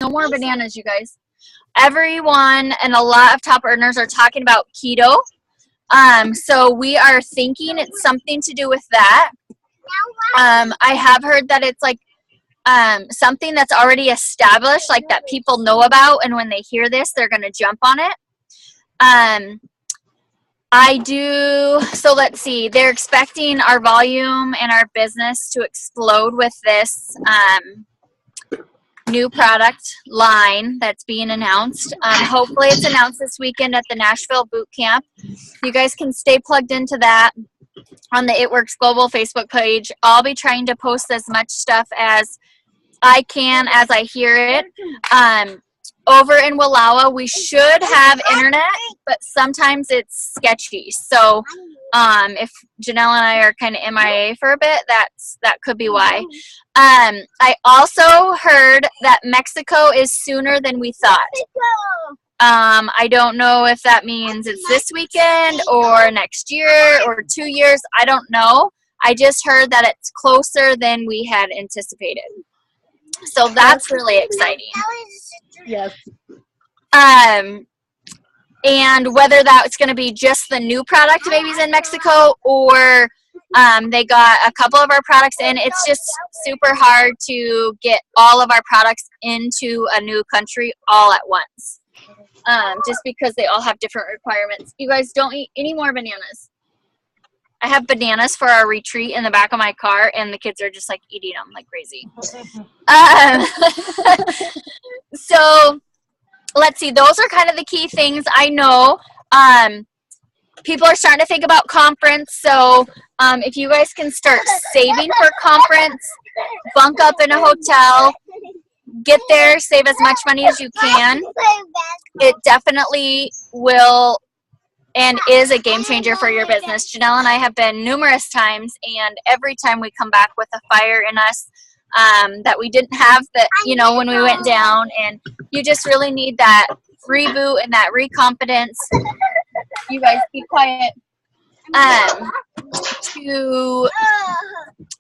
no more bananas, you guys. Everyone and a lot of top earners are talking about keto. So we are thinking it's something to do with that. I have heard that it's like something that's already established, like that people know about, and when they hear this, they're going to jump on it. So let's see, they're expecting our volume and our business to explode with this new product line that's being announced. Hopefully it's announced this weekend at the Nashville Boot Camp. You guys can stay plugged into that on the It Works Global Facebook page. I'll be trying to post as much stuff as I can as I hear it. Over in Wallowa, we should have internet, but sometimes it's sketchy. So if Janelle and I are kind of MIA for a bit, that could be why. I also heard that Mexico is sooner than we thought. I don't know if that means it's this weekend or next year or 2 years. I don't know. I just heard that it's closer than we had anticipated. So that's really exciting. Yes. And whether that's going to be just the new product Babies in Mexico or they got a couple of our products in, it's just super hard to get all of our products into a new country all at once. Just because they all have different requirements. You guys don't eat any more bananas. I have bananas for our retreat in the back of my car, and the kids are just like eating them like crazy. So let's see. Those are kind of the key things I know. People are starting to think about conference. So if you guys can start saving for conference, bunk up in a hotel, get there, save as much money as you can. It definitely will and is a game changer for your business. Janelle and I have been numerous times, and every time we come back with a fire in us that we didn't have when we went down, and you just really need that reboot and that reconfidence. You guys be quiet. To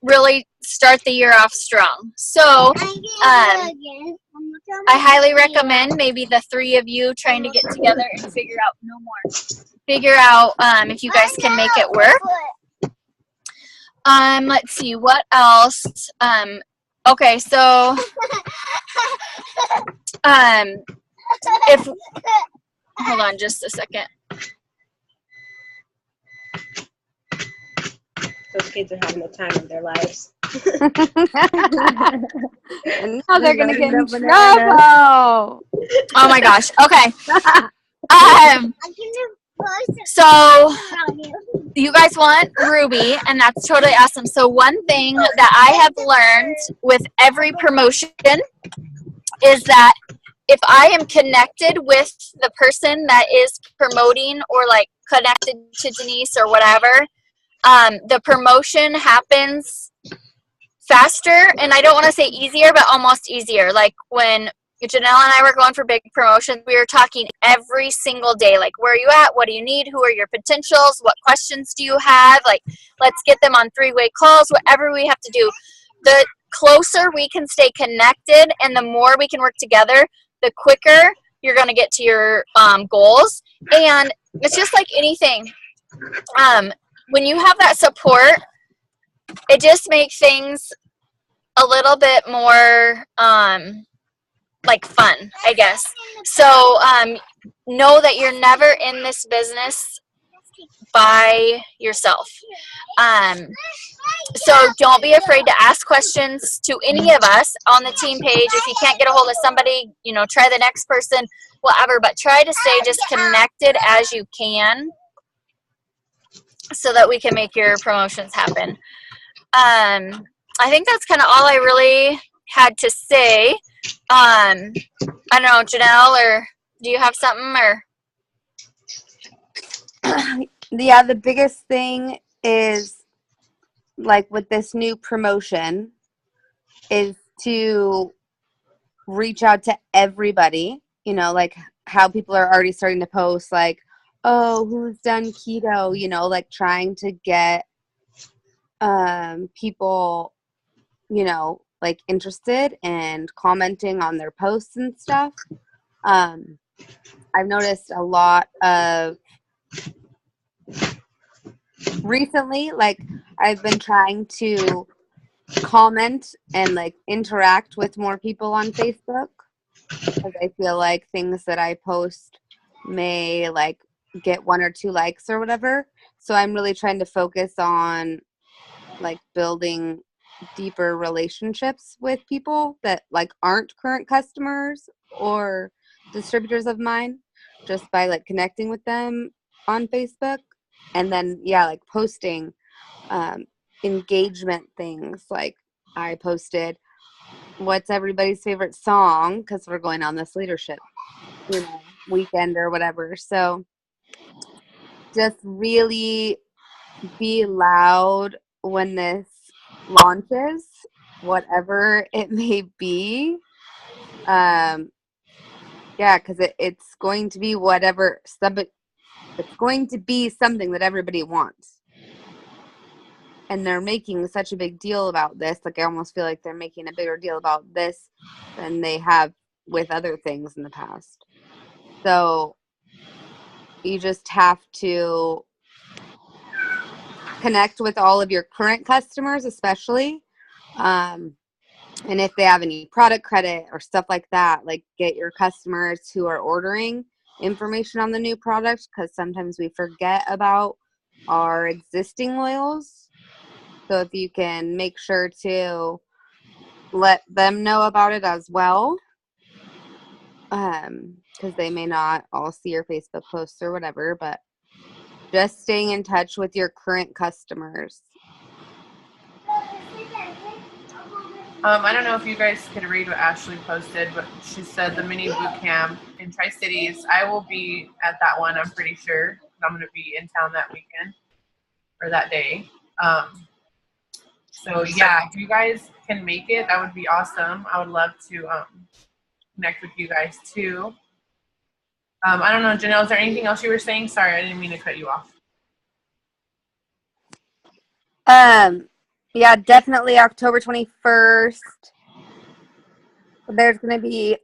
really start the year off strong. So I highly recommend maybe the three of you trying to get together and figure out if you guys can make it work. Let's see, what else? Okay, so hold on just a second. Those kids are having the time of their lives. And now they're going to get in trouble. Oh my gosh. Okay. So you guys want Ruby, and that's totally awesome. So one thing that I have learned with every promotion is that if I am connected with the person that is promoting or like connected to Denise or whatever, the promotion happens faster, and I don't want to say easier, but almost easier. Like when Janelle and I were going for big promotions, we were talking every single day, like, where are you at? What do you need? Who are your potentials? What questions do you have? Like, let's get them on 3-way calls, whatever we have to do. The closer we can stay connected and the more we can work together, the quicker you're going to get to your goals. And it's just like anything. When you have that support, it just makes things a little bit more like fun, I guess. So know that you're never in this business by yourself. So don't be afraid to ask questions to any of us on the team page. If you can't get a hold of somebody, try the next person, whatever. But try to stay just connected as you can, so that we can make your promotions happen. I think that's kind of all I really had to say. I don't know, Janelle, or do you have something? Or Yeah, the biggest thing is, like, with this new promotion, is to reach out to everybody, like how people are already starting to post, like, oh, who's done keto, like trying to get people, like like interested and commenting on their posts and stuff. I've noticed a lot of recently, like I've been trying to comment and like interact with more people on Facebook because I feel like things that I post may like get 1 or 2 likes or whatever. So I'm really trying to focus on like building deeper relationships with people that like aren't current customers or distributors of mine, just by like connecting with them on Facebook. And then like posting engagement things. Like I posted what's everybody's favorite song because we're going on this leadership weekend or whatever. So just really be loud when this launches, whatever it may be. Because it's going to be it's going to be something that everybody wants. And they're making such a big deal about this. Like I almost feel like they're making a bigger deal about this than they have with other things in the past. So you just have to connect with all of your current customers, especially. And if they have any product credit or stuff like that, like get your customers who are ordering information on the new product, because sometimes we forget about our existing loyals. So if you can make sure to let them know about it as well, because they may not all see your Facebook posts or whatever, but just staying in touch with your current customers. I don't know if you guys could read what Ashley posted, but she said the mini boot camp in Tri-Cities. I will be at that one, I'm pretty sure. I'm going to be in town that weekend or that day. So yeah, if you guys can make it, that would be awesome. I would love to connect with you guys too. I don't know, Janelle, is there anything else you were saying? Sorry, I didn't mean to cut you off. Yeah, definitely October 21st. There's going to be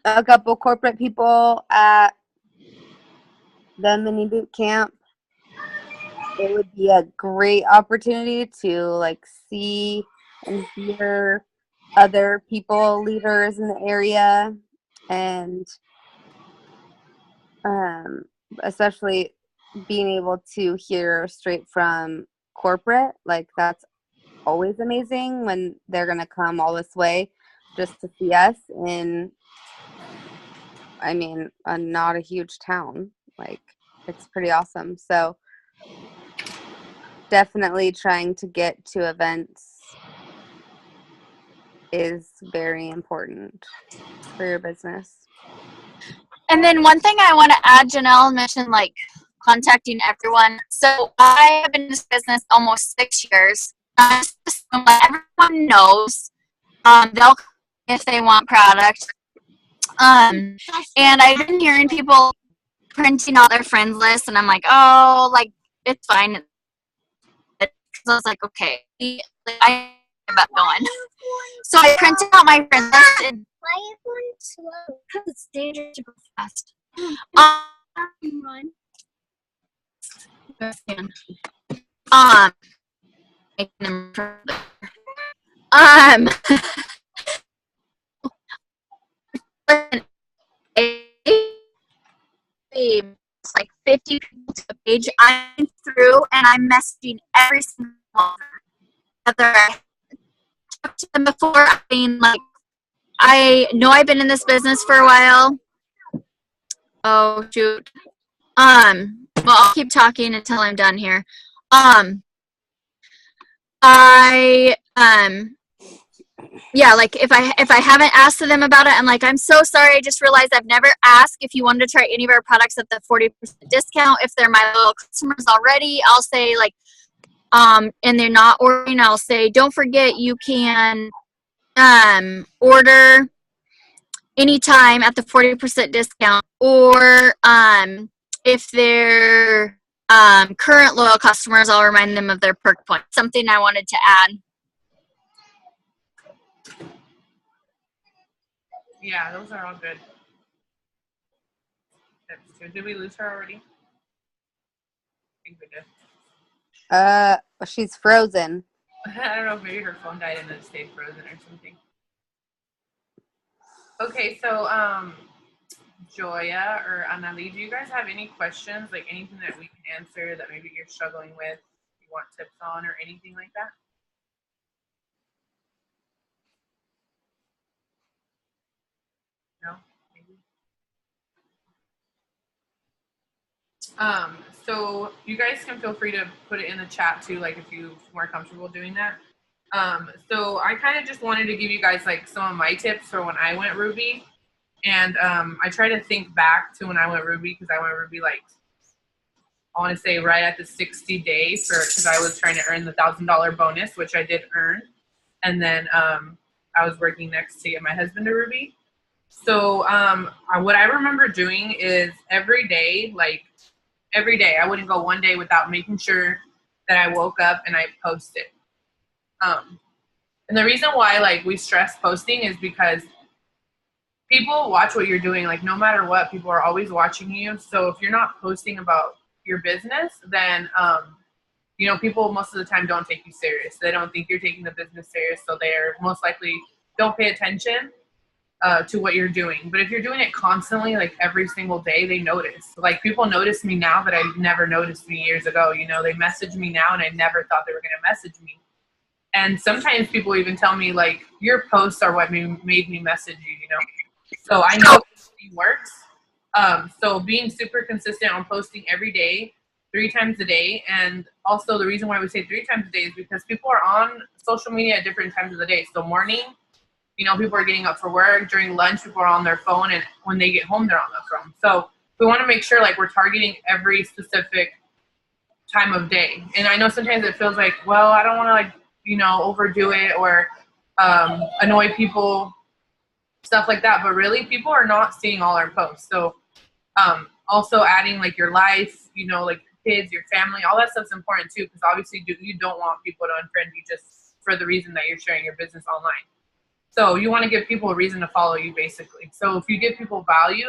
a couple corporate people at the mini boot camp. It would be a great opportunity to like see and hear other people, leaders in the area, and especially being able to hear straight from corporate. Like that's always amazing when they're going to come all this way just to see us in, I mean, not a huge town. Like it's pretty awesome. So definitely trying to get to events is very important for your business. And then one thing I want to add, Janelle mentioned like contacting everyone. So I have been in this business almost 6 years. Everyone knows. They'll if they want product. And I've been hearing people printing out their friends list, and I'm like, oh, like it's fine. So I was like, okay, I about going. So I printed out my friends list, and why is one slow? Because it's dangerous to go fast. Like 50 people to a page. I'm through and I'm messaging every single one. Whether I talked to them before, I mean, like, I know I've been in this business for a while. Oh shoot. Well, I'll keep talking until I'm done here. Yeah, like if I haven't asked them about it, I'm like, I'm so sorry. I just realized I've never asked if you wanted to try any of our products at the 40% discount. If they're my loyal customers already, I'll say like, and they're not ordering, I'll say, don't forget you can order anytime at the 40% discount, or if they're current loyal customers, I'll remind them of their perk points. Something I wanted to add. Yeah, those are all good. Tips too. Did we lose her already? I think we did. She's frozen. I don't know if maybe her phone died and it stayed frozen or something. Okay, so Joya or Anali, do you guys have any questions, like anything that we can answer that maybe you're struggling with, you want tips on, or anything like that? No, maybe. So you guys can feel free to put it in the chat too, like if you're more comfortable doing that. So I kind of just wanted to give you guys like some of my tips for when I went Ruby. And I try to think back to when I went Ruby, because I went Ruby like, I want to say right at the 60 days, because I was trying to earn the $1,000 bonus, which I did earn. And then I was working next to get my husband to Ruby. So what I remember doing is every day, I wouldn't go one day without making sure that I woke up and I posted. And the reason why like we stress posting is because people watch what you're doing. Like no matter what, people are always watching you. So if you're not posting about your business, then you know, people most of the time don't take you serious. They don't think you're taking the business serious, so they're most likely don't pay attention to what you're doing. But if you're doing it constantly, like every single day, they notice. Like people notice me now that I never noticed me years ago. You know, they message me now and I never thought they were going to message me. And sometimes people even tell me like, your posts are what made me message you, you know? So I know it works. So being super consistent on posting every day, 3 times a day. And also the reason why we say 3 times a day is because people are on social media at different times of the day. So morning, you know, people are getting up for work. During lunch, people are on their phone. And when they get home, they're on their phone. So we want to make sure like we're targeting every specific time of day. And I know sometimes it feels like, well, I don't want to like, you know, overdo it or annoy people, stuff like that. But really, people are not seeing all our posts. So also adding like your life, you know, like your kids, your family, all that stuff's important too, because obviously you don't want people to unfriend you just for the reason that you're sharing your business online. So you want to give people a reason to follow you, basically. So if you give people value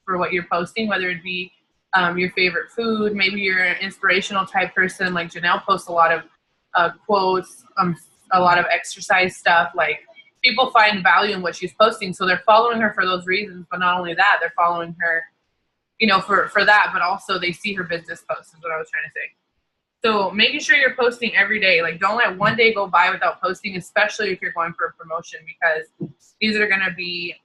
for what you're posting, whether it be your favorite food, maybe you're an inspirational type person, like Janelle posts a lot of quotes, a lot of exercise stuff. Like people find value in what she's posting, so they're following her for those reasons. But not only that, they're following her, you know, for that, but also they see her business posts is what I was trying to say. So making sure you're posting every day. Like don't let one day go by without posting, especially if you're going for a promotion, because these are going to be,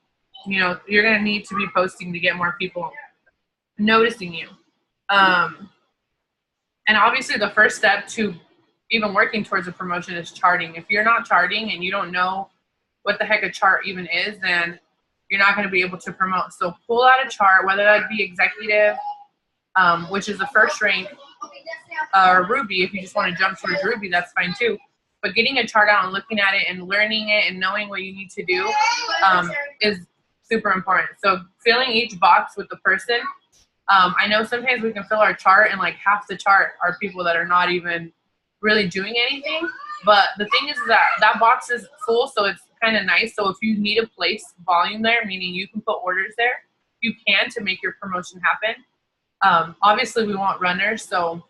you know, you're going to need to be posting to get more people noticing you. And obviously the first step to even working towards a promotion is charting. If you're not charting and you don't know what the heck a chart even is, then you're not going to be able to promote. So pull out a chart, whether that be executive, which is the first rank, or Ruby. If you just want to jump towards Ruby, that's fine too. But getting a chart out and looking at it and learning it and knowing what you need to do is super important. So filling each box with the person. I know sometimes we can fill our chart and like half the chart are people that are not even really doing anything. But the thing is that box is full, so it's kind of nice. So if you need to place volume there, meaning you can put orders there, you can to make your promotion happen. Obviously we want runners, so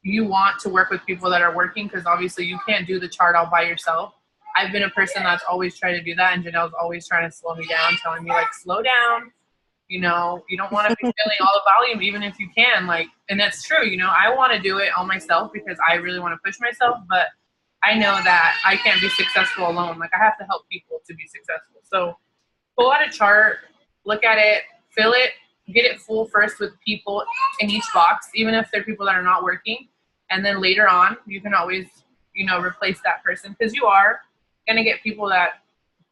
you want to work with people that are working, because obviously you can't do the chart all by yourself. I've been a person that's always tried to do that, and Janelle's always trying to slow me down, telling me like, slow down, you know, you don't want to be filling all the volume, even if you can, like, and that's true, you know, I want to do it all myself because I really want to push myself, but I know that I can't be successful alone. Like I have to help people to be successful. So pull out a chart, look at it, fill it, get it full first with people in each box, even if they're people that are not working. And then later on, you can always, you know, replace that person, because you are going to get people that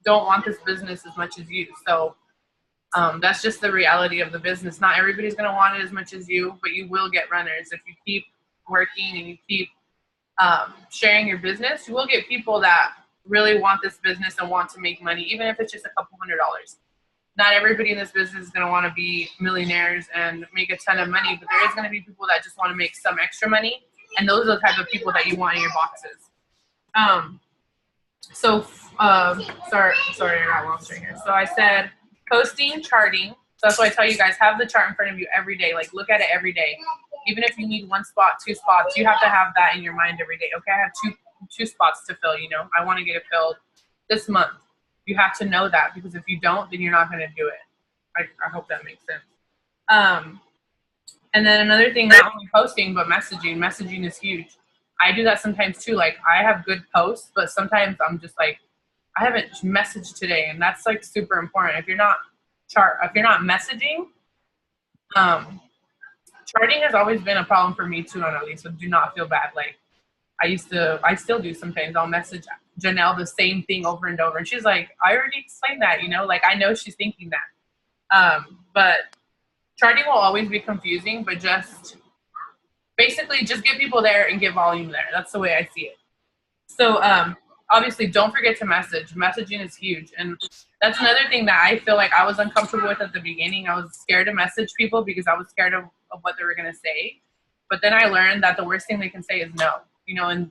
don't want this business as much as you. So that's just the reality of the business. Not everybody's going to want it as much as you, but you will get runners. If you keep working and you keep sharing your business, you will get people that really want this business and want to make money, even if it's just a couple $100s. Not everybody in this business is going to want to be millionaires and make a ton of money, but there is going to be people that just want to make some extra money, and those are the type of people that you want in your boxes. So, sorry, I got lost right here. So I said posting, charting. So that's why I tell you guys, have the chart in front of you every day. Like, look at it every day. Even if you need one spot, 2 spots, you have to have that in your mind every day. Okay, I have two spots to fill, you know. I want to get it filled this month. You have to know that, because if you don't, then you're not going to do it. I hope that makes sense. And then another thing, not only posting, but messaging. Messaging is huge. I do that sometimes too. Like, I have good posts, but sometimes I'm just like, I haven't messaged today, and that's like super important. If you're not messaging, charting has always been a problem for me too, Annalise, so do not feel bad. Like, I still do sometimes. I'll message Janelle the same thing over and over, and she's like, I already explained that, you know, like, I know she's thinking that. But charting will always be confusing, but just basically just get people there and get volume there. That's the way I see it. So obviously, don't forget to message. Messaging is huge. And that's another thing that I feel like I was uncomfortable with at the beginning. I was scared to message people because I was scared of what they were going to say. But then I learned that the worst thing they can say is no, you know, and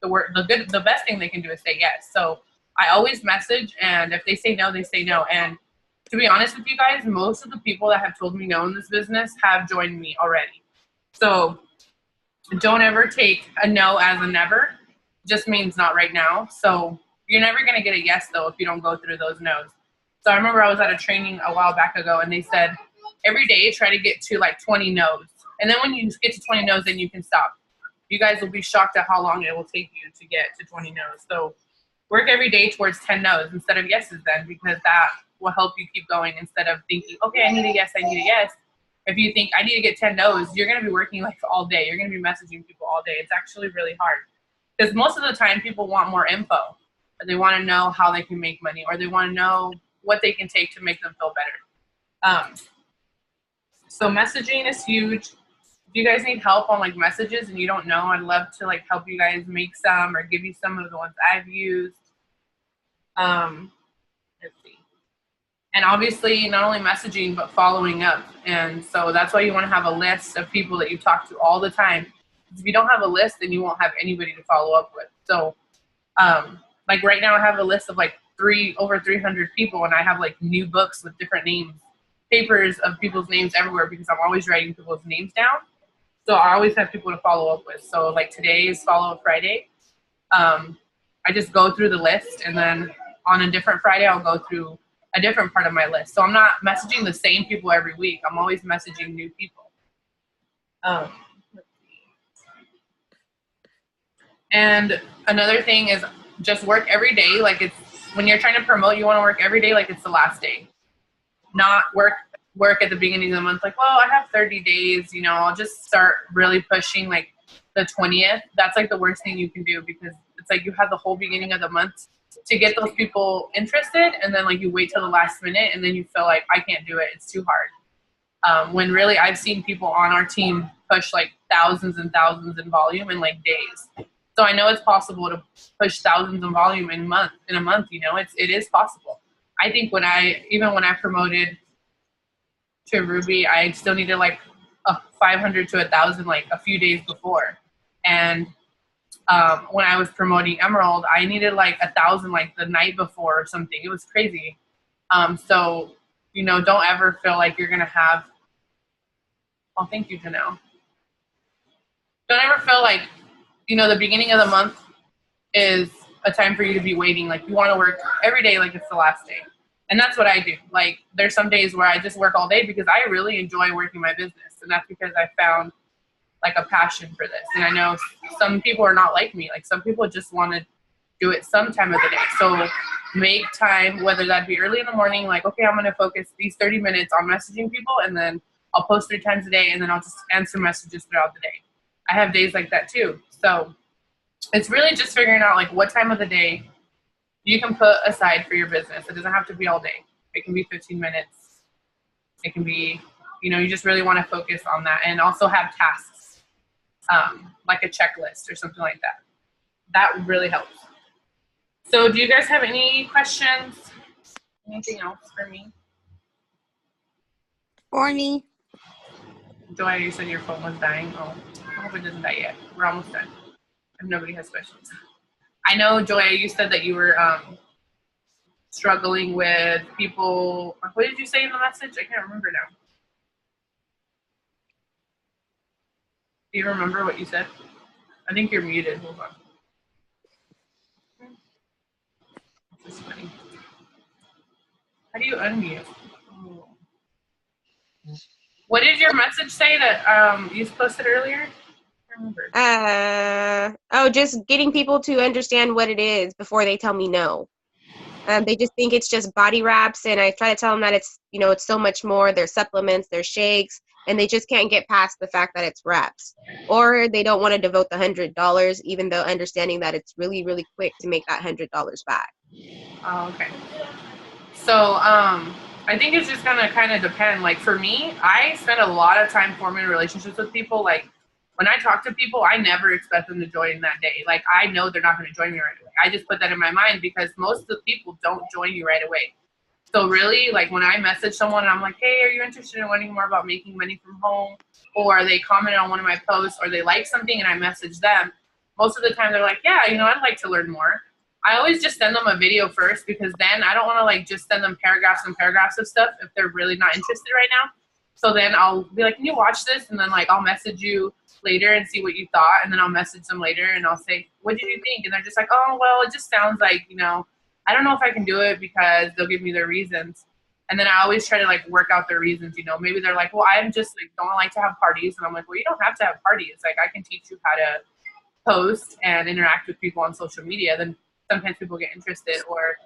the best thing they can do is say yes. So I always message, and if they say no, they say no. And to be honest with you guys, most of the people that have told me no in this business have joined me already. So don't ever take a no as a never. Just means not right now. So you're never going to get a yes, though, if you don't go through those no's. So I remember I was at a training a while back ago, and they said every day try to get to like 20 no's. And then when you get to 20 no's, then you can stop. You guys will be shocked at how long it will take you to get to 20 no's. So work every day towards 10 no's instead of yeses then, because that will help you keep going instead of thinking, okay, I need a yes, I need a yes. If you think I need to get 10 no's, you're going to be working like all day. You're going to be messaging people all day. It's actually really hard. Because most of the time people want more info. Or they want to know how they can make money, or they want to know what they can take to make them feel better. So messaging is huge. If you guys need help on like messages and you don't know, I'd love to like help you guys make some or give you some of the ones I've used. Let's see. And obviously not only messaging, but following up. And so that's why you want to have a list of people that you talk to all the time. If you don't have a list, then you won't have anybody to follow up with. So like right now I have a list of like over 300 people, and I have like new books with different names, papers of people's names everywhere, because I'm always writing people's names down. So I always have people to follow up with. So like today is Follow Up Friday. I just go through the list, and then on a different Friday, I'll go through a different part of my list. So I'm not messaging the same people every week. I'm always messaging new people. Let's see. And another thing is just work every day. Like, it's when you're trying to promote, you want to work every day like it's the last day. Not work at the beginning of the month like, well, I have 30 days, you know, I'll just start really pushing like the 20th. That's like the worst thing you can do, because it's like you have the whole beginning of the month to get those people interested, and then like you wait till the last minute, and then you feel like I can't do it, it's too hard. When really I've seen people on our team push like thousands and thousands in volume in like days. So I know it's possible to push thousands in volume in a month, you know, it is possible. I think when I promoted to Ruby, I still needed like 500 to 1,000 like a few days before. And when I was promoting Emerald, I needed like 1,000 like the night before or something. It was crazy. So, you know, don't ever feel like you're going to have, oh, thank you, Janelle. Don't ever feel like, you know, the beginning of the month is a time for you to be waiting. Like, you want to work every day like it's the last day. And that's what I do. Like, there's some days where I just work all day because I really enjoy working my business. And that's because I found like a passion for this. And I know some people are not like me. Like, some people just want to do it some time of the day. So make time, whether that be early in the morning, like, okay, I'm going to focus these 30 minutes on messaging people, and then I'll post 3 times a day, and then I'll just answer messages throughout the day. I have days like that too. So it's really just figuring out like what time of the day you can put aside for your business. It doesn't have to be all day. It can be 15 minutes. It can be, you know, you just really want to focus on that, and also have tasks, like a checklist or something like that. That really helps. So do you guys have any questions? Anything else for me? For me. Joy, you said your phone was dying. Oh, I hope it doesn't die yet. We're almost done. If nobody has questions. I know, Joy, you said that you were struggling with people. What did you say in the message? I can't remember now. Do you remember what you said? I think you're muted. Hold on. This is funny. How do you unmute? What did your message say that you posted earlier? I don't remember. Just getting people to understand what it is before they tell me no. They just think it's just body wraps, and I try to tell them that it's, it's so much more. There's supplements, there's shakes, and they just can't get past the fact that it's wraps. Or they don't want to devote the $100, even though understanding that it's really, really quick to make that $100 back. Oh, okay. So, I think it's just gonna kind of depend. Like for me, I spend a lot of time forming relationships with people. Like when I talk to people, I never expect them to join that day. Like I know they're not gonna join me right away. I just put that in my mind because most of the people don't join you right away. So really, like when I message someone and I'm like, hey, are you interested in learning more about making money from home? Or they comment on one of my posts or they like something and I message them, most of the time they're like, yeah, I'd like to learn more. I always just send them a video first because then I don't want to like just send them paragraphs and paragraphs of stuff if they're really not interested right now. So then I'll be like, can you watch this? And then like I'll message you later and see what you thought. And then I'll message them later and I'll say, what did you think? And they're just like, oh, well, it just sounds like, I don't know if I can do it because they'll give me their reasons. And then I always try to like work out their reasons, maybe they're like, well, I'm just like, don't like to have parties. And I'm like, well, you don't have to have parties. Like I can teach you how to post and interact with people on social media. Then sometimes people get interested or,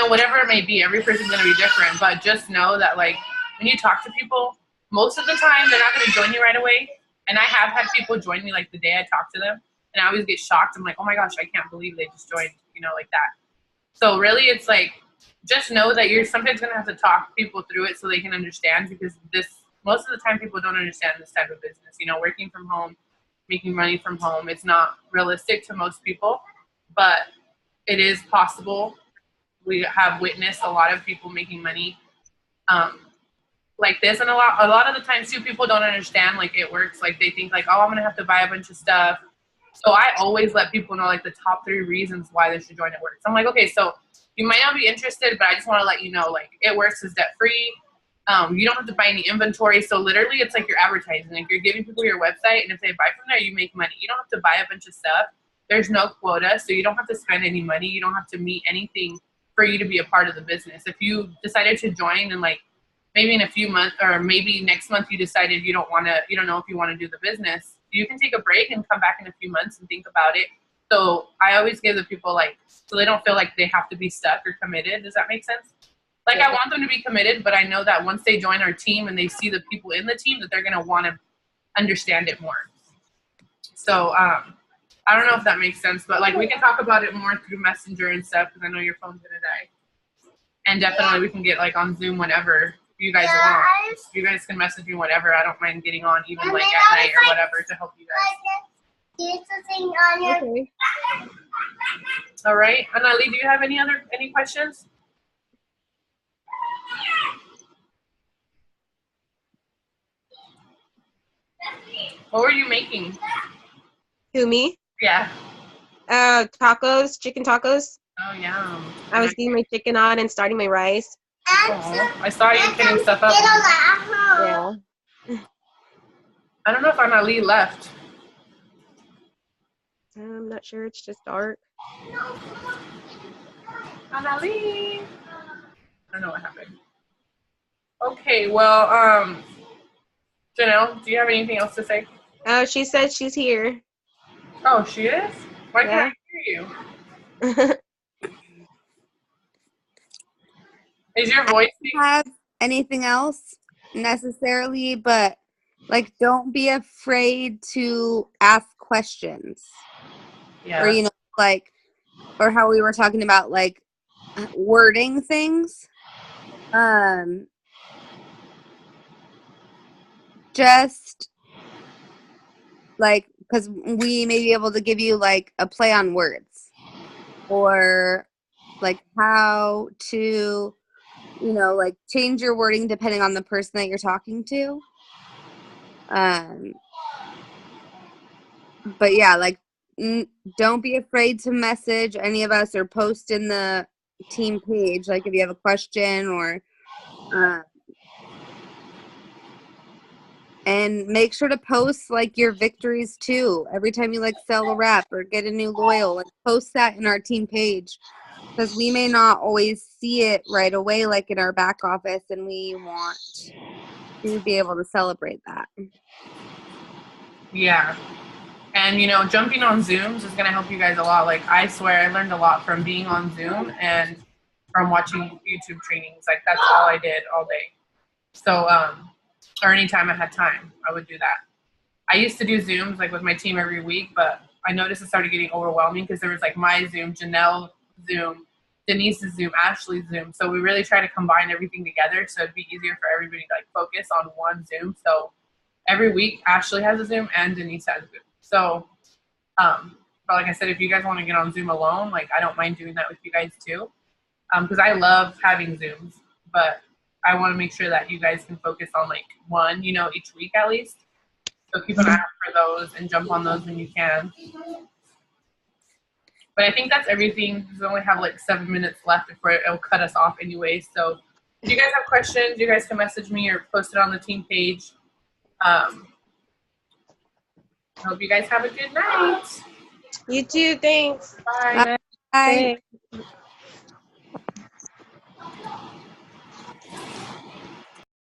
whatever it may be, every person's going to be different, but just know that like when you talk to people, most of the time they're not going to join you right away. And I have had people join me like the day I talk to them and I always get shocked. I'm like, oh my gosh, I can't believe they just joined, like that. So really it's like, just know that you're sometimes going to have to talk people through it so they can understand because most of the time people don't understand this type of business, working from home, making money from home. It's not realistic to most people, but it is possible. We have witnessed a lot of people making money like this, and a lot of the times too, people don't understand like it works. Like they think like, oh, I'm gonna have to buy a bunch of stuff. So I always let people know like the top 3 reasons why they should join It Works. I'm like, okay, so you might not be interested, but I just want to let you know like It Works is debt free. You don't have to buy any inventory. So literally it's like you're advertising. Like you're giving people your website and if they buy from there, you make money. You don't have to buy a bunch of stuff. There's no quota. So you don't have to spend any money. You don't have to meet anything for you to be a part of the business. If you decided to join and like maybe in a few months or maybe next month you decided you don't know if you want to do the business, you can take a break and come back in a few months and think about it. So I always give the people like, so they don't feel like they have to be stuck or committed. Does that make sense? Like I want them to be committed, but I know that once they join our team and they see the people in the team that they're going to want to understand it more. So I don't know if that makes sense, but like we can talk about it more through Messenger and stuff because I know your phone's going to die. And definitely we can get like on Zoom whenever you guys want. You guys can message me whenever. I don't mind getting on even like at night or whatever to help you guys. Okay. All right. Anali, do you have any questions? What were you making? Who, me? Yeah. Tacos, chicken tacos. Oh, yeah. I was getting my chicken on and starting my rice. Oh, I saw you getting stuff up. Yeah. I don't know if Anali left. I'm not sure. It's just dark. Anali. I don't know what happened. Okay, well, Janelle, do you have anything else to say? Oh, she said she's here. Oh, she is? Why can't I hear you? Is your voice? Have anything else necessarily, but like don't be afraid to ask questions. Yeah. Or like or how we were talking about like wording things. Just like because we may be able to give you like a play on words or like how to like change your wording depending on the person that you're talking to. But yeah, like don't be afraid to message any of us or post in the team page, like if you have a question or and make sure to post like your victories too. Every time you like sell a rep or get a new loyal, like post that in our team page, because we may not always see it right away like in our back office, and we want to be able to celebrate that. Yeah. And, you know, jumping on Zooms is going to help you guys a lot. Like, I swear I learned a lot from being on Zoom and from watching YouTube trainings. Like, that's all I did all day. So, or anytime I had time, I would do that. I used to do Zooms, like, with my team every week, but I noticed it started getting overwhelming because there was, like, my Zoom, Janelle Zoom, Denise's Zoom, Ashley's Zoom. So we really try to combine everything together so it'd be easier for everybody to, like, focus on one Zoom. So every week, Ashley has a Zoom and Denise has a Zoom. So, but like I said, if you guys want to get on Zoom alone, like, I don't mind doing that with you guys too. Because I love having Zooms, but I want to make sure that you guys can focus on like one, you know, each week at least. So keep an eye out for those and jump on those when you can. But I think that's everything. We only have like 7 minutes left before it'll cut us off anyway. So if you guys have questions, you guys can message me or post it on the team page. I hope you guys have a good night. You too. Thanks. Bye. Bye. Thanks.